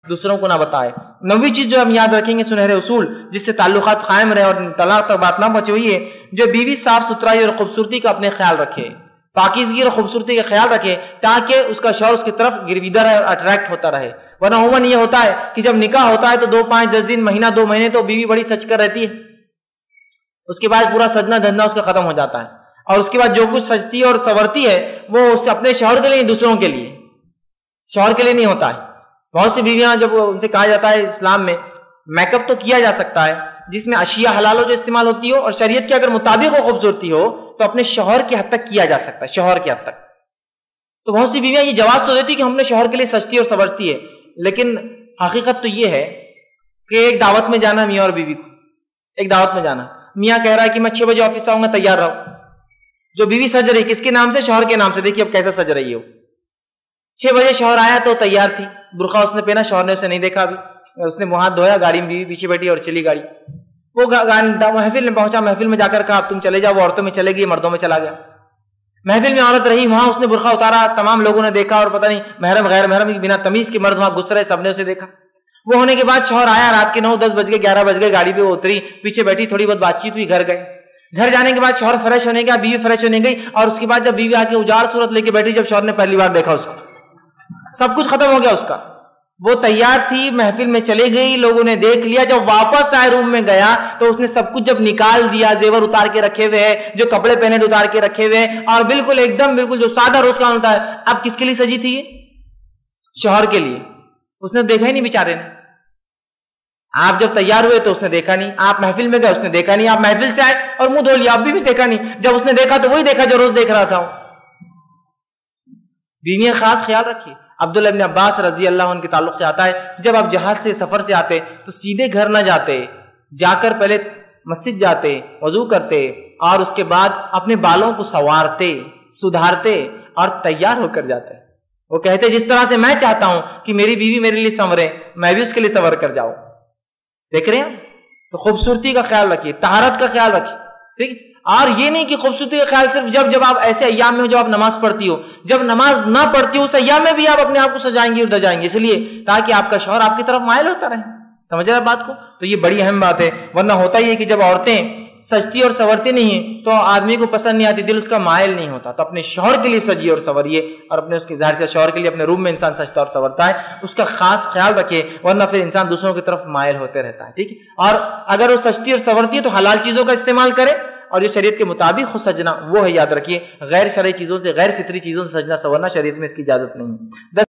دوسروں کو نہ بتائے۔ نویں چیز جو ہم یاد رکھیں گے سنہرے اصول جس سے تعلقات قائم رہے اور طلاق تک بات نہ پہنچے ہوئی ہے، جو بیوی صاف ستھرائی اور خوبصورتی کا اپنے خیال رکھے، پاکیزگی اور خوبصورتی کا خیال رکھے تاکہ اس کا شوہر اس کی طرف گرویدہ رہے اور اٹریکٹ ہوتا رہے۔ ورنہ عموماً یہ ہوتا ہے کہ جب نکاح ہوتا ہے تو 2 5 10 دن، مہینہ 2 مہینے تو بیوی بڑی سج کر رہتی ہے، اس کے بعد پورا سجنا دھجنا اس کا ختم ہو جاتا ہے، اور اس کے بعد جو کچھ سجتی اور سنورتی ہے وہ اس سے اپنے شوہر کے لیے، دوسروں کے لیے، شوہر کے لیے نہیں ہوتا ہے۔ بہت سی بیویاں جب ان سے کہا جاتا ہے اسلام میں میک اپ تو کیا جا سکتا ہے جس میں اشیاء حلال ہو جو استعمال ہوتی ہو اور شریعت کے اگر مطابق ہو خوبصورتی ہو تو اپنے شوہر کے حد تک کیا جا سکتا ہے، شوہر کے حد تک۔ تو بہت سی بیویاں یہ جواز تو دیتی کہ ہم نے شوہر کے لیے سجتی اور سنورتی ہے، لیکن حقیقت تو یہ ہے کہ ایک دعوت میں جانا، میاں اور بیوی کو ایک دعوت میں جانا، میاں کہہ رہا ہے کہ میں 6 بجے آفس آؤں گا، تیار رہو۔ جو بیوی سج رہی کس کے نام سے؟ شوہر کے نام سے۔ دیکھیے اب کیسا سج رہی ہو۔ 6 بجے شوہر آیا تو تیار تھی، برقع اس نے پہنا، شوہر نے اسے نہیں دیکھا ابھی، اس نے منہ ہاتھ دھویا، گاڑی میں بیوی پیچھے بیٹھی اور چلی گاڑی۔ وہ محفل میں پہنچا، محفل میں جا کر کہا اب تم چلے جاؤ، وہ عورتوں میں چلے گئی، مردوں میں چلا گیا۔ محفل میں عورت رہی، وہاں اس نے برقع اتارا، تمام لوگوں نے دیکھا، اور پتہ نہیں محرم غیر محرم بنا تمیز کے مرد وہاں گھس رہے، سب نے اسے دیکھا۔ وہ ہونے کے بعد شوہر آیا، رات کے 9 10 بج گئے، 11 بج گئے، گاڑی پہ وہ اتری، پیچھے بیٹھی، تھوڑی بہت بات چیت ہوئی، گھر گئے۔ گھر جانے کے بعد شوہر فریش ہونے گیا، بیوی فریش ہونے گئی، اور اس کے بعد جب بیوی آ کے اجاڑ صورت لے کے بیٹھی، جب شوہر نے پہلی بار دیکھا اس کو، سب کچھ ختم ہو گیا اس کا۔ وہ تیار تھی، محفل میں چلے گئی، لوگوں نے دیکھ لیا، جب واپس آئے روم میں گیا تو اس نے سب کچھ جب نکال دیا، زیور اتار کے رکھے ہوئے ہیں، جو کپڑے پہنے اتار کے رکھے ہوئے ہیں، اور بالکل ایک دم بالکل جو سادہ روز کا ہوتا ہے۔ اب کس کے لیے سجی تھی یہ؟ شوہر کے لیے۔ اس نے دیکھا ہی نہیں بیچارے نے۔ آپ جب تیار ہوئے تو اس نے دیکھا نہیں، آپ محفل میں گئے اس نے دیکھا نہیں، آپ محفل سے آئے اور منہ دھو لیا، اب بھی دیکھا نہیں۔ جب اس نے دیکھا تو وہی دیکھا جو روز دیکھ رہا تھا۔ بیویاں خاص خیال رکھیے۔ عبداللہ ابن عباس رضی اللہ عنہ کے تعلق سے آتا ہے جب آپ جہاز سے سفر سے آتے تو سیدھے گھر نہ جاتے، جا کر پہلے مسجد جاتے، وضو کرتے، اور اس کے بعد اپنے بالوں کو سنوارتے، سدھارتے اور تیار ہو کر جاتے۔ وہ کہتے جس طرح سے میں چاہتا ہوں کہ میری بیوی میرے لیے سنورے، میں بھی اس کے لیے سنور کر جاؤں۔ دیکھ رہے ہیں؟ تو خوبصورتی کا خیال رکھیے، طہارت کا خیال رکھیے، ٹھیک؟ اور یہ نہیں کہ خوبصورتی کا خیال صرف جب آپ ایسے ایام میں ہو جب آپ نماز پڑھتی ہو، جب نماز نہ پڑھتی ہو اس ایام میں بھی آپ اپنے آپ کو سجائیں گے اور دجائیں گے، اس لیے تاکہ آپ کا شوہر آپ کی طرف مائل ہوتا رہے۔ سمجھ رہے بات کو؟ تو یہ بڑی اہم بات ہے، ورنہ ہوتا ہی ہے کہ جب عورتیں سجتی اور سنورتی نہیں ہیں تو آدمی کو پسند نہیں آتی، دل اس کا مائل نہیں ہوتا۔ تو اپنے شوہر کے لیے سجیے اور سنوریے، اور اپنے اس کے ظاہر سے شوہر کے لیے اپنے روم میں انسان سجتا اور سنورتا ہے، اس کا خاص خیال رکھے، ورنہ پھر انسان دوسروں کی طرف مائل ہوتے رہتا ہے، ٹھیک ہے؟ اور اگر وہ سجتی اور سنورتی ہے تو حلال چیزوں کا استعمال کرے، اور جو شریعت کے مطابق خود سجنا وہ ہے، یاد رکھیے۔ غیر شرعی چیزوں سے، غیر فطری چیزوں سے سجنا سنورنا شریعت میں اس کی اجازت نہیں ہے۔